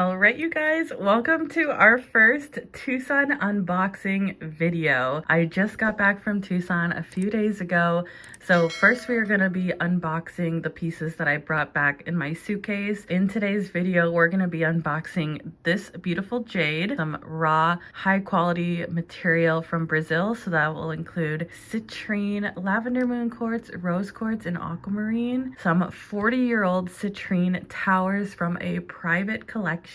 All right, you guys, welcome to our first Tucson unboxing video. I just got back from Tucson a few days ago. So first we are going to be unboxing the pieces that I brought back in my suitcase. In today's video, we're going to be unboxing this beautiful jade, some raw, high quality material from Brazil. So that will include citrine, lavender moon quartz, rose quartz, and aquamarine. Some 40-year-old citrine towers from a private collection,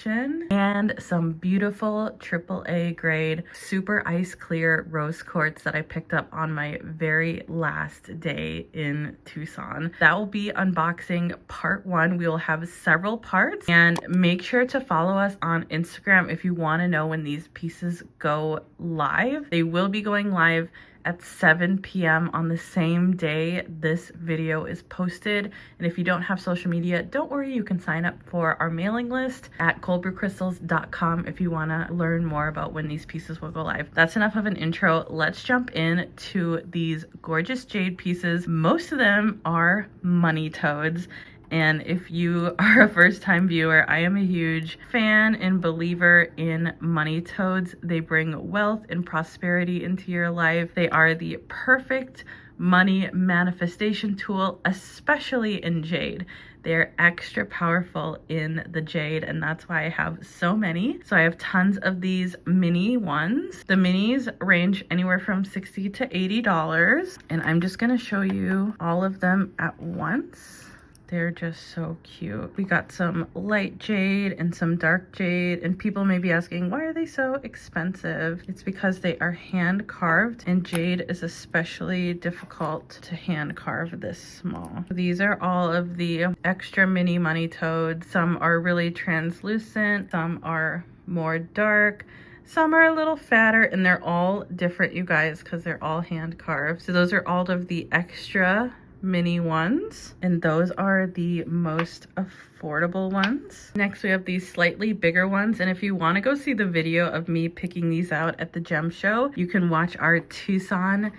and some beautiful AAA grade, super ice clear rose quartz that I picked up on my very last day in Tucson. That will be unboxing part 1. We will have several parts, and make sure to follow us on Instagram if you want to know when these pieces go live. They will be going live at 7 p.m. on the same day this video is posted. And if you don't have social media, don't worry, you can sign up for our mailing list at coldbrewcrystals.com if you want to learn more about when these pieces will go live. That's enough of an intro. Let's jump in to these gorgeous jade pieces. Most of them are money toads. And if you are a first-time viewer, I am a huge fan and believer in money toads. They bring wealth and prosperity into your life. They are the perfect money manifestation tool, especially in jade. They're extra powerful in the jade, and that's why I have so many. So I have tons of these mini ones. The minis range anywhere from $60 to $80, and I'm just gonna show you all of them at once. They're just so cute. We got some light jade and some dark jade, and people may be asking, why are they so expensive? It's because they are hand carved, and jade is especially difficult to hand carve this small. These are all of the extra mini money toads. Some are really translucent, some are more dark, some are a little fatter, and they're all different, you guys, because they're all hand carved. So those are all of the extra mini ones, and those are the most affordable ones. Next we have these slightly bigger ones, and if you want to go see the video of me picking these out at the gem show, you can watch our Tucson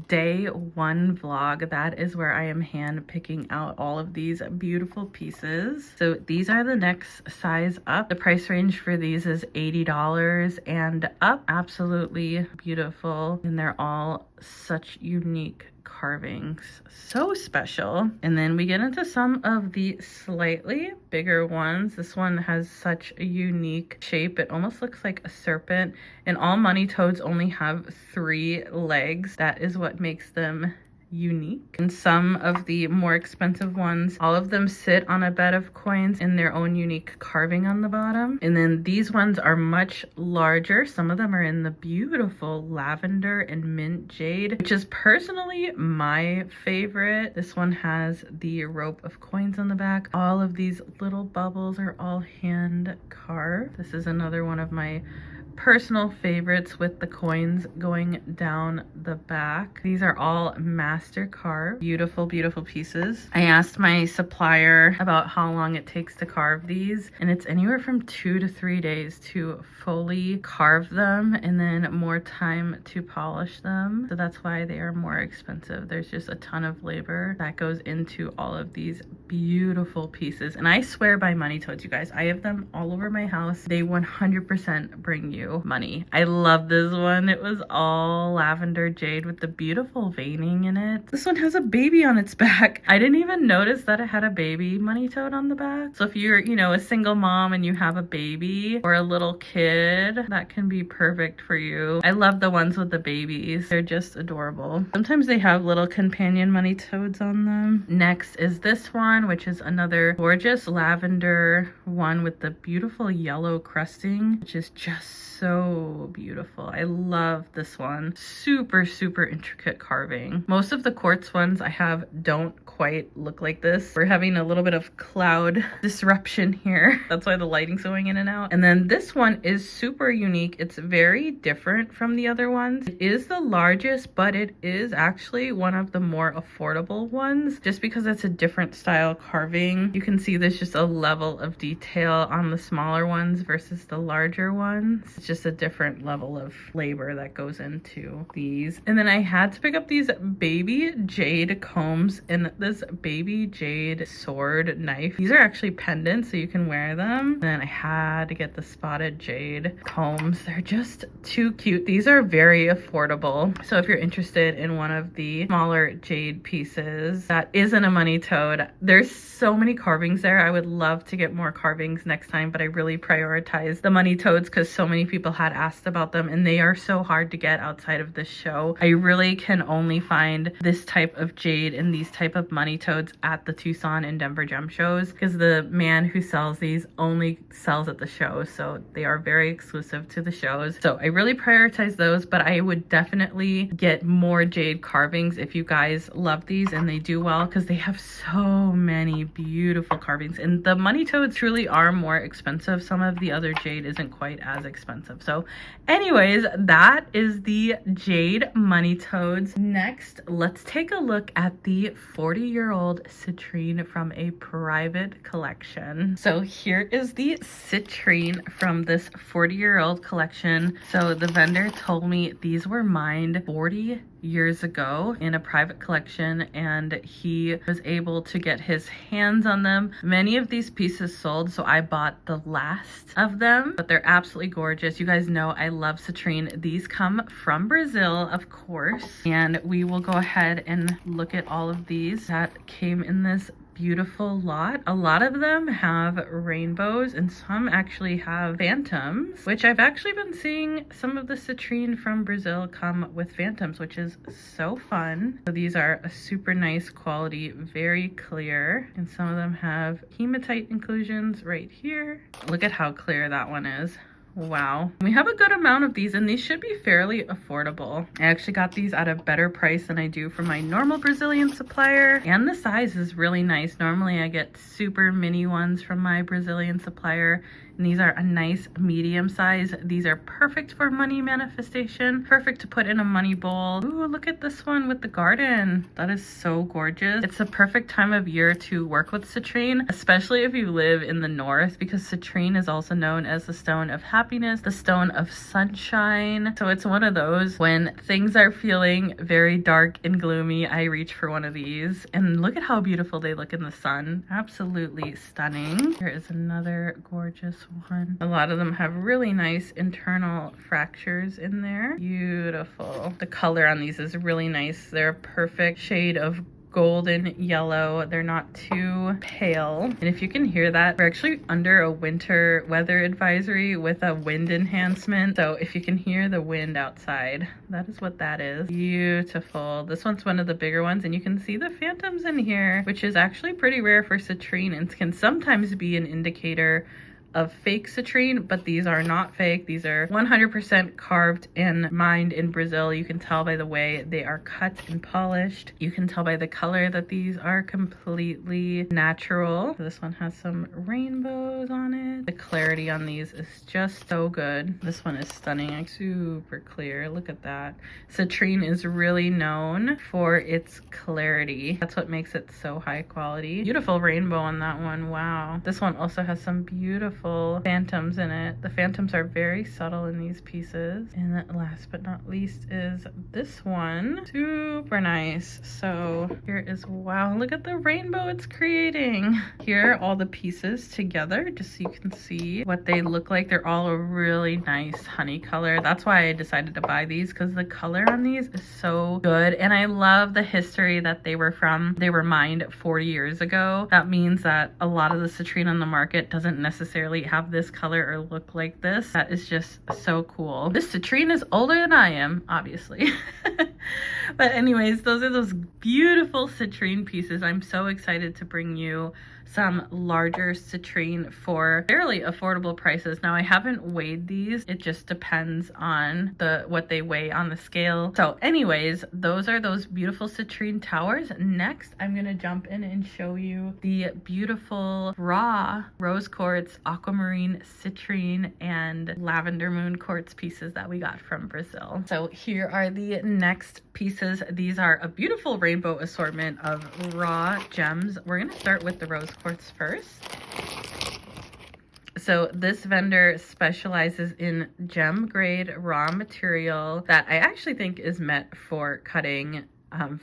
day 1 vlog. That is where I am hand picking out all of these beautiful pieces. So these are the next size up. The price range for these is $80 and up. Absolutely beautiful, and they're all such unique carvings, so special. And then we get into some of the slightly bigger ones. This one has such a unique shape. It almost looks like a serpent, and all money toads only have 3 legs. That is what makes them unique. And some of the more expensive ones, all of them sit on a bed of coins in their own unique carving on the bottom. And then these ones are much larger. Some of them are in the beautiful lavender and mint jade, which is personally my favorite. This one has the rope of coins on the back. All of these little bubbles are all hand carved. This is another one of my personal favorites with the coins going down the back. These are all master carved. Beautiful, beautiful pieces. I asked my supplier about how long it takes to carve these, and it's anywhere from 2 to 3 days to fully carve them, and then more time to polish them. So that's why they are more expensive. There's just a ton of labor that goes into all of these beautiful pieces. And I swear by money toads, you guys. I have them all over my house. They 100% bring you money. I love this one. It was all lavender jade with the beautiful veining in it. This one has a baby on its back. I didn't even notice that it had a baby money toad on the back. So if you're, you know, a single mom and you have a baby or a little kid, that can be perfect for you. I love the ones with the babies. They're just adorable. Sometimes they have little companion money toads on them. Next is this one, which is another gorgeous lavender one with the beautiful yellow crusting, which is just so beautiful. I love this one. Super, super intricate carving. Most of the quartz ones I have don't quite look like this. We're having a little bit of cloud disruption here. That's why the lighting's going in and out. And then this one is super unique. It's very different from the other ones. It is the largest, but it is actually one of the more affordable ones just because it's a different style style carving. You can see there's just a level of detail on the smaller ones versus the larger ones. It's just a different level of labor that goes into these. And then I had to pick up these baby jade combs and this baby jade sword knife. These are actually pendants, so you can wear them. And then I had to get the spotted jade combs. They're just too cute. These are very affordable. So if you're interested in one of the smaller jade pieces that isn't a money toad, there's so many carvings there. I would love to get more carvings next time, but I really prioritize the money toads because so many people had asked about them and they are so hard to get outside of this show. I really can only find this type of jade and these type of money toads at the Tucson and Denver gem shows because the man who sells these only sells at the shows, so they are very exclusive to the shows. So I really prioritize those, but I would definitely get more jade carvings if you guys love these and they do well because they have so many beautiful carvings, and the money toads truly are more expensive. Some of the other jade isn't quite as expensive. So anyways, that is the jade money toads. Next, let's take a look at the 40-year-old citrine from a private collection. So here is the citrine from this 40-year-old collection. So the vendor told me these were mined 40 years ago in a private collection, and he was able to get his hands on them. Many of these pieces sold, so I bought the last of them, but they're absolutely gorgeous. You guys know I love citrine. These come from Brazil, of course, and we will go ahead and look at all of these that came in this beautiful lot. A lot of them have rainbows and some actually have phantoms, which I've actually been seeing some of the citrine from Brazil come with phantoms, which is so fun. So these are a super nice quality, very clear, and some of them have hematite inclusions right here. Look at how clear that one is. Wow. We have a good amount of these and these should be fairly affordable. I actually got these at a better price than I do from my normal Brazilian supplier, and the size is really nice. Normally I get super mini ones from my Brazilian supplier, and these are a nice medium size. These are perfect for money manifestation, perfect to put in a money bowl. Ooh, look at this one with the garden. That is so gorgeous. It's a perfect time of year to work with citrine, especially if you live in the north, because citrine is also known as the stone of happiness, the stone of sunshine. So it's one of those when things are feeling very dark and gloomy, I reach for one of these. And look at how beautiful they look in the sun. Absolutely stunning. Here is another gorgeous one. A lot of them have really nice internal fractures in there. Beautiful. The color on these is really nice. They're a perfect shade of golden yellow. They're not too pale. And if you can hear that, we're actually under a winter weather advisory with a wind enhancement. So if you can hear the wind outside, that is what that is. Beautiful. This one's one of the bigger ones, and you can see the phantoms in here, which is actually pretty rare for citrine and can sometimes be an indicator of fake citrine, but these are not fake. These are 100% carved and mined in Brazil. You can tell by the way they are cut and polished. You can tell by the color that these are completely natural. This one has some rainbows on it. The clarity on these is just so good. This one is stunning, super clear. Look at that. Citrine is really known for its clarity. That's what makes it so high quality. Beautiful rainbow on that one. Wow. This one also has some beautiful phantoms in it. The phantoms are very subtle in these pieces. And last but not least is this one. Super nice. So here is, wow, look at the rainbow it's creating. Here are all the pieces together just so you can see what they look like. They're all a really nice honey color. That's why I decided to buy these, because the color on these is so good. And I love the history that they were from. They were mined 40 years ago. That means that a lot of the citrine on the market doesn't necessarily have this color or look like this. That is just so cool. This citrine is older than I am, obviously. But anyways, those are those beautiful citrine pieces. I'm so excited to bring you some larger citrine for fairly affordable prices. Now I haven't weighed these. It just depends on what they weigh on the scale. So anyways, those are those beautiful citrine towers. Next, I'm gonna jump in and show you the beautiful raw rose quartz, aquamarine, citrine, and lavender moon quartz pieces that we got from Brazil. So here are the next pieces. These are a beautiful rainbow assortment of raw gems. We're gonna start with the rose quartz first. So this vendor specializes in gem grade raw material that I actually think is meant for cutting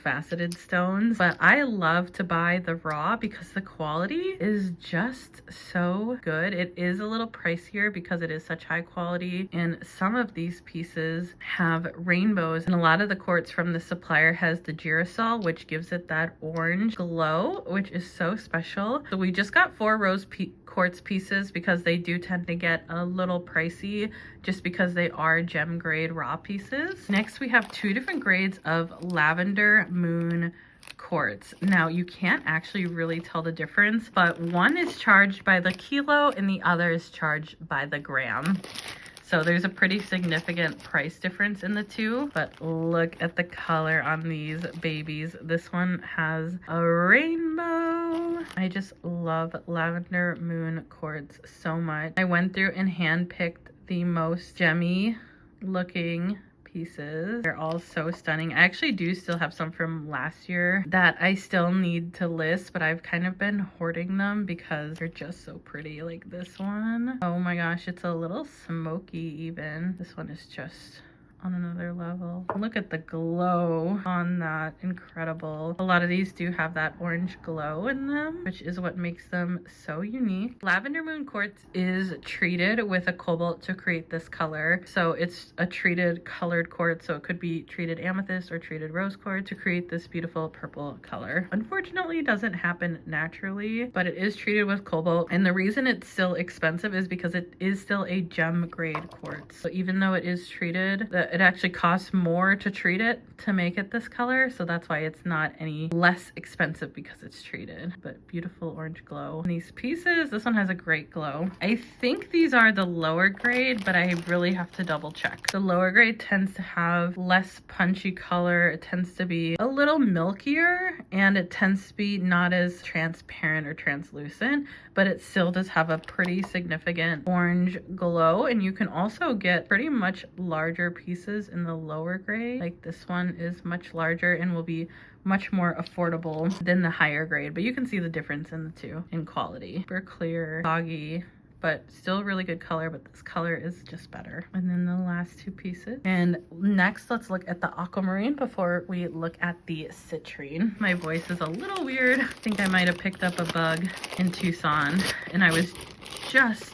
faceted stones, but I love to buy the raw because the quality is just so good. It is a little pricier because it is such high quality, and some of these pieces have rainbows, and a lot of the quartz from the supplier has the girasol, which gives it that orange glow, which is so special. So we just got 4 rose quartz pieces because they do tend to get a little pricey just because they are gem grade raw pieces. Next, we have 2 different grades of lavender moon quartz. Now you can't actually really tell the difference, but one is charged by the kilo and the other is charged by the gram. So there's a pretty significant price difference in the two, but look at the color on these babies. This one has a rainbow. I just love lavender moon quartz so much. I went through and handpicked the most gemmy looking pieces. They're all so stunning. I actually do still have some from last year that I still need to list, but I've kind of been hoarding them because they're just so pretty. Like this one. Oh my gosh, it's a little smoky even. This one is just on another level. Look at the glow on that. Incredible. A lot of these do have that orange glow in them, which is what makes them so unique. Lavender moon quartz is treated with a cobalt to create this color. So it's a treated colored quartz. So it could be treated amethyst or treated rose quartz to create this beautiful purple color. Unfortunately, it doesn't happen naturally, but it is treated with cobalt. And the reason it's still expensive is because it is still a gem grade quartz. So even though it is treated, it actually costs more to treat it to make it this color, so that's why it's not any less expensive because it's treated. But beautiful orange glow. And these pieces, this one has a great glow. I think these are the lower grade, but I really have to double check. The lower grade tends to have less punchy color. It tends to be a little milkier, and it tends to be not as transparent or translucent, but it still does have a pretty significant orange glow. And you can also get pretty much larger pieces in the lower grade. Like this one is much larger and will be much more affordable than the higher grade, but you can see the difference in the two in quality. Super clear, soggy, but still really good color, but this color is just better. And then the last 2 pieces. And next, let's look at the aquamarine before we look at the citrine. My voice is a little weird. I think I might have picked up a bug in Tucson, and I was just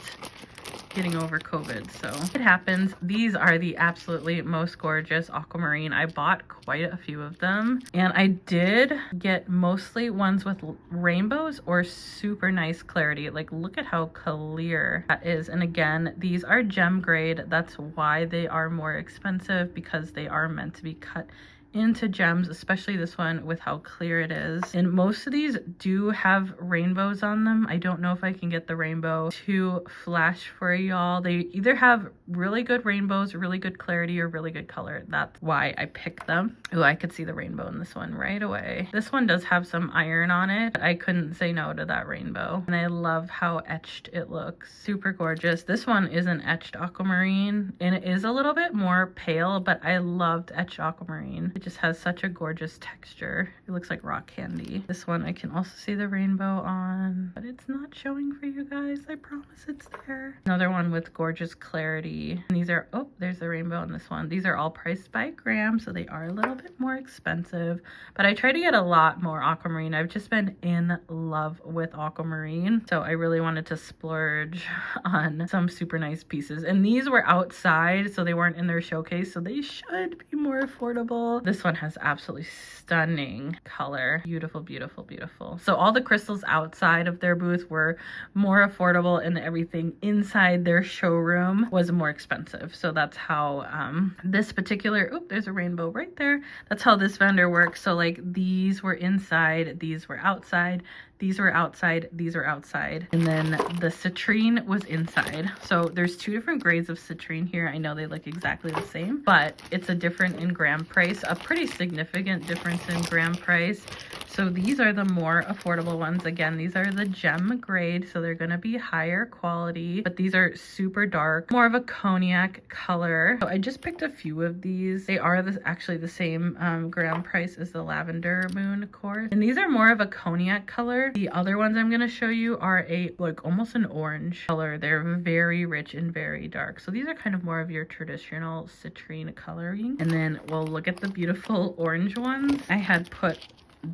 getting over COVID, so it happens. These are the absolutely most gorgeous aquamarine. I bought quite a few of them, and I did get mostly ones with rainbows or super nice clarity. Like look at how clear that is. And again, these are gem grade. That's why they are more expensive, because they are meant to be cut into gems, especially this one with how clear it is. And most of these do have rainbows on them. I don't know if I can get the rainbow to flash for y'all. They either have really good rainbows, really good clarity, or really good color. That's why I picked them. Oh, I could see the rainbow in this one right away. This one does have some iron on it, but I couldn't say no to that rainbow. And I love how etched it looks. Super gorgeous. This one is an etched aquamarine, and it is a little bit more pale, but I loved etched aquamarine. It just has such a gorgeous texture. It looks like rock candy. This one I can also see the rainbow on, but it's not showing for you guys. I promise it's there. Another one with gorgeous clarity. And these are, oh, there's the rainbow on this one. These are all priced by gram, so they are a little bit more expensive, but I try to get a lot more aquamarine. I've just been in love with aquamarine, so I really wanted to splurge on some super nice pieces. And these were outside, so they weren't in their showcase, so they should be more affordable. This one has absolutely stunning color. Beautiful, beautiful, beautiful. So all the crystals outside of their booth were more affordable, and everything inside their showroom was more expensive. So that's how this particular, oh, there's a rainbow right there. That's how this vendor works. So like these were inside, these were outside. These were outside, these were outside. And then the citrine was inside. So there's two different grades of citrine here. I know they look exactly the same, but it's a different in gram price, a pretty significant difference in gram price. So these are the more affordable ones. Again, these are the gem grade, so they're gonna be higher quality, but these are super dark, more of a cognac color. So I just picked a few of these. They are actually the same gram price as the lavender moon quartz. And these are more of a cognac color. The other ones I'm gonna show you are like almost an orange color. They're very rich and very dark. So these are kind of more of your traditional citrine coloring. And then we'll look at the beautiful orange ones. I had put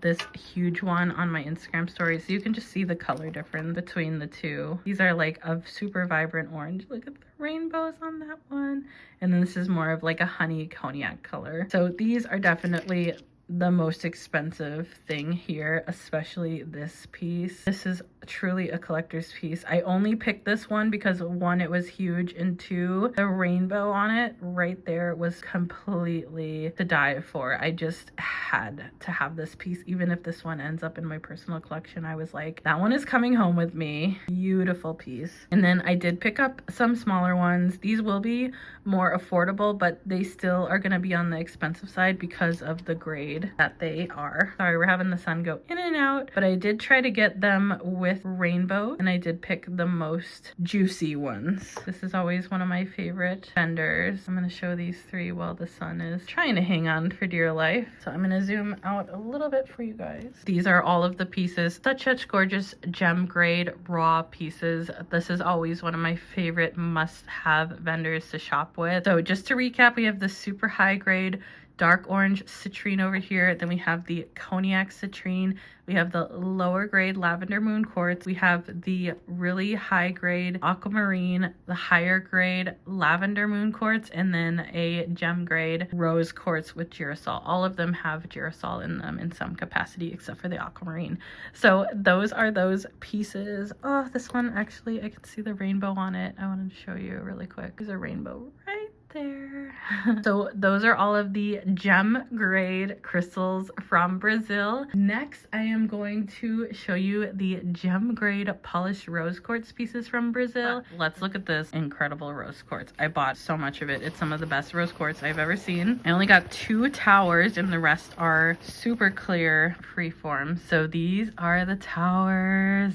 this huge one on my Instagram story so you can just see the color difference between the two. These are like a super vibrant orange. Look at the rainbows on that one. And then this is more of like a honey cognac color. So these are definitely the most expensive thing here, especially this piece. This is truly a collector's piece. I only picked this one because one, it was huge, and two, the rainbow on it right there was completely to die for. I just had to have this piece. Even if this one ends up in my personal collection, I was like, that one is coming home with me. Beautiful piece. And then I did pick up some smaller ones. These will be more affordable, but they still are going to be on the expensive side because of the grade that they are. Sorry, we're having the sun go in and out, but I did try to get them with rainbow, and I did pick the most juicy ones. This is always one of my favorite vendors. I'm going to show these three while the sun is trying to hang on for dear life. So I'm going to zoom out a little bit for you guys. These are all of the pieces. Such gorgeous gem grade raw pieces. This is always one of my favorite must-have vendors to shop with. So just to recap, we have the super high grade dark orange citrine over here. Then we have the cognac citrine. We have the lower grade lavender moon quartz. We have the really high grade aquamarine, the higher grade lavender moon quartz, and then a gem grade rose quartz with girasol. All of them have girasol in them in some capacity except for the aquamarine. So those are those pieces. Oh, this one actually, I can see the rainbow on it. I wanted to show you really quick. There's a rainbow right there. So those are all of the gem grade crystals from Brazil. Next, I am going to show you the gem grade polished rose quartz pieces from Brazil. Let's look at this incredible rose quartz. I bought so much of it. It's some of the best rose quartz I've ever seen. I only got 2 towers and the rest are super clear freeform. So these are the towers.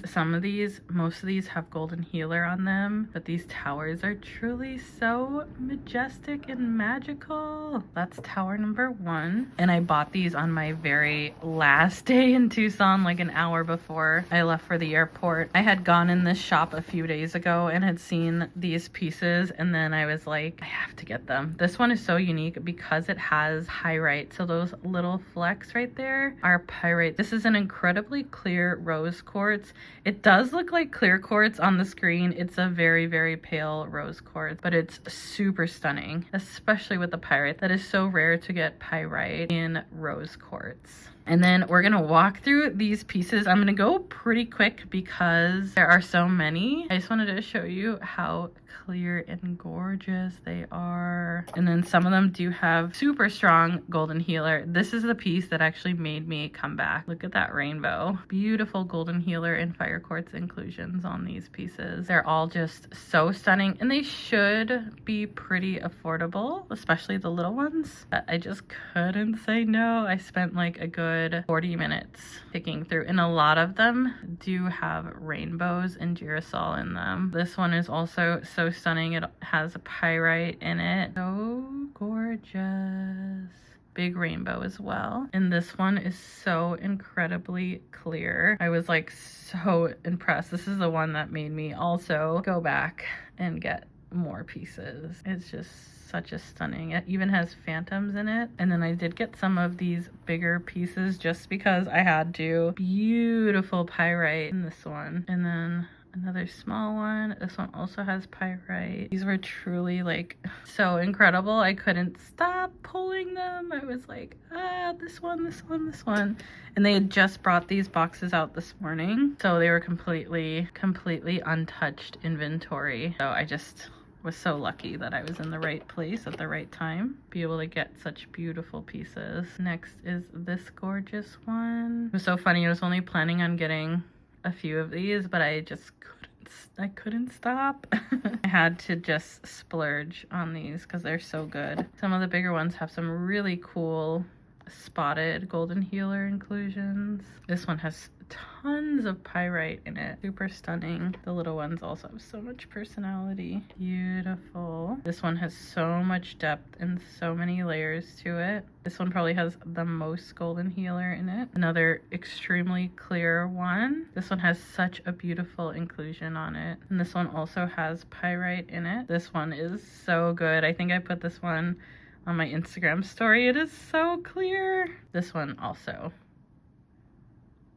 Most of these have golden healer on them, but these towers are truly so majestic and magical. That's tower number 1. And I bought these on my very last day in Tucson, like an hour before I left for the airport. I had gone in this shop a few days ago and had seen these pieces, and then I was like, I have to get them. This one is so unique because it has pyrite. So those little flecks right there are pyrite. This is an incredibly clear rose quartz. It does look like clear quartz on the screen. It's a very pale rose quartz, but it's super stunning, especially with the pyrite. That is so rare to get pyrite in rose quartz. And then we're gonna walk through these pieces. I'm gonna go pretty quick because there are so many. I just wanted to show you how clear and gorgeous they are. And then some of them do have super strong golden healer. This is the piece that actually made me come back. Look at that rainbow. Beautiful golden healer and fire quartz inclusions on these pieces. They're all just so stunning, and they should be pretty affordable, especially the little ones. But I just couldn't say no. I spent like a good 40 minutes picking through, and a lot of them do have rainbows and girasol in them. This one is also so stunning. It has a pyrite in it. So gorgeous. Big rainbow as well. And this one is so incredibly clear. I was like so impressed. This is the one that made me also go back and get more pieces. It's just such a stunning. It even has phantoms in it. And then I did get some of these bigger pieces just because I had to. Beautiful pyrite in this one. And then another small one. This one also has pyrite. These were truly like so incredible. I couldn't stop pulling them. I was like, this one. And they had just brought these boxes out this morning. So they were completely untouched inventory. So I just was so lucky that I was in the right place at the right time, be able to get such beautiful pieces. Next is this gorgeous one. It was so funny. I was only planning on getting a few of these, but I just couldn't stop. I had to just splurge on these because they're so good. Some of the bigger ones have some really cool spotted golden healer inclusions. This one has tons of pyrite in it. Super stunning. The little ones also have so much personality. Beautiful. This one has so much depth and so many layers to it. This one probably has the most golden healer in it. Another extremely clear one. This one has such a beautiful inclusion on it. And this one also has pyrite in it. This one is so good. I think I put this one on my Instagram story. It is so clear. This one also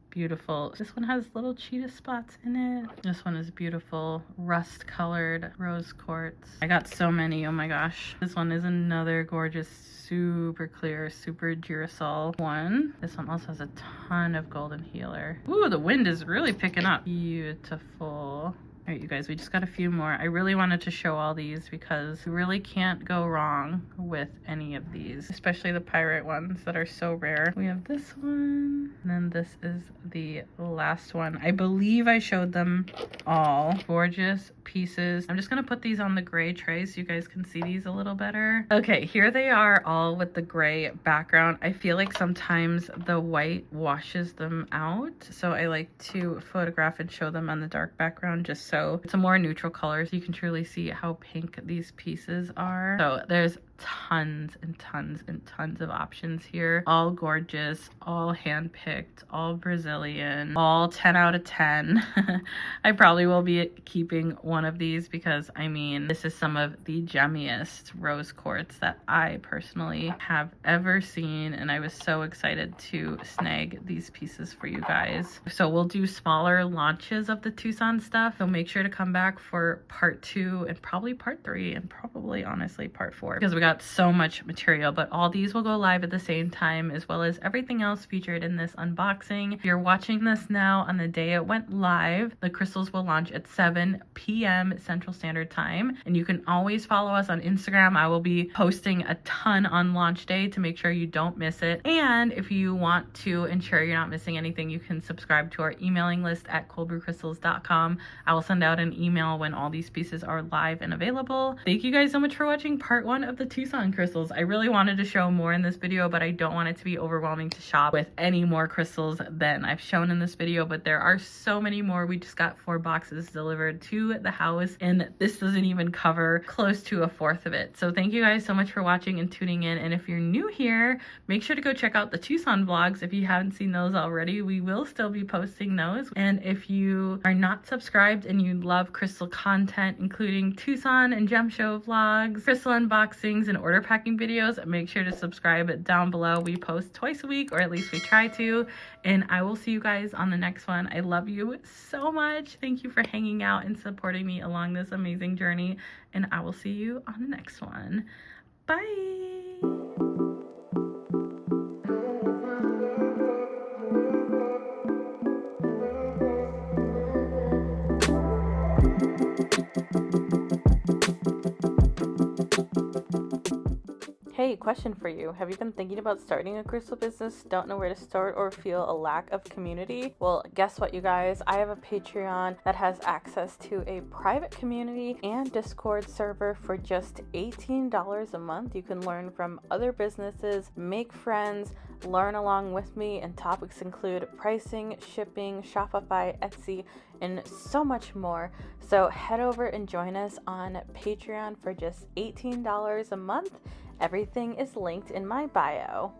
beautiful. This one has little cheetah spots in it. This one is beautiful, rust colored rose quartz. I got so many, oh my gosh. This one is another gorgeous, super clear, super girasol one. This one also has a ton of golden healer. Ooh, the wind is really picking up. Beautiful. All right, you guys, we just got a few more. I really wanted to show all these because you really can't go wrong with any of these, especially the pyrite ones that are so rare. We have this one, and then this is the last one. I believe I showed them all. Gorgeous pieces. I'm just gonna put these on the gray tray so you guys can see these a little better. Okay, here they are all with the gray background. I feel like sometimes the white washes them out, so I like to photograph and show them on the dark background just so it's a more neutral color so you can truly see how pink these pieces are. So there's tons and tons and tons of options here. All gorgeous, all hand-picked, all Brazilian, all 10 out of 10. I probably will be keeping one of these because, I mean, this is some of the gemmiest rose quartz that I personally have ever seen, and I was so excited to snag these pieces for you guys. So we'll do smaller launches of the Tucson stuff, so make sure to come back for part 2 and probably part 3 and probably honestly part 4 because we got so much material, but all these will go live at the same time as well as everything else featured in this unboxing. If you're watching this now on the day it went live, the crystals will launch at 7 p.m. Central Standard Time, and you can always follow us on Instagram. I will be posting a ton on launch day to make sure you don't miss it, and if you want to ensure you're not missing anything, you can subscribe to our emailing list at coldbrewcrystals.com. I will send out an email when all these pieces are live and available. Thank you guys so much for watching part 1 of the Tucson crystals. I really wanted to show more in this video, but I don't want it to be overwhelming to shop with any more crystals than I've shown in this video, but there are so many more. We just got 4 boxes delivered to the house, and this doesn't even cover close to a fourth of it. So thank you guys so much for watching and tuning in, and if you're new here, make sure to go check out the Tucson vlogs if you haven't seen those already. We will still be posting those, and if you are not subscribed and you love crystal content, including Tucson and gem show vlogs, crystal unboxings, and order packing videos, make sure to subscribe down below. We post twice a week, or at least we try to, and I will see you guys on the next one. I love you so much. Thank you for hanging out and supporting me along this amazing journey, and I will see you on the next one. Bye. Hey, question for you. Have you been thinking about starting a crystal business, don't know where to start, or feel a lack of community? Well, guess what, you guys? I have a Patreon that has access to a private community and Discord server for just $18 a month. You can learn from other businesses, make friends, learn along with me, and topics include pricing, shipping, Shopify, Etsy, and so much more. So head over and join us on Patreon for just $18 a month. Everything is linked in my bio.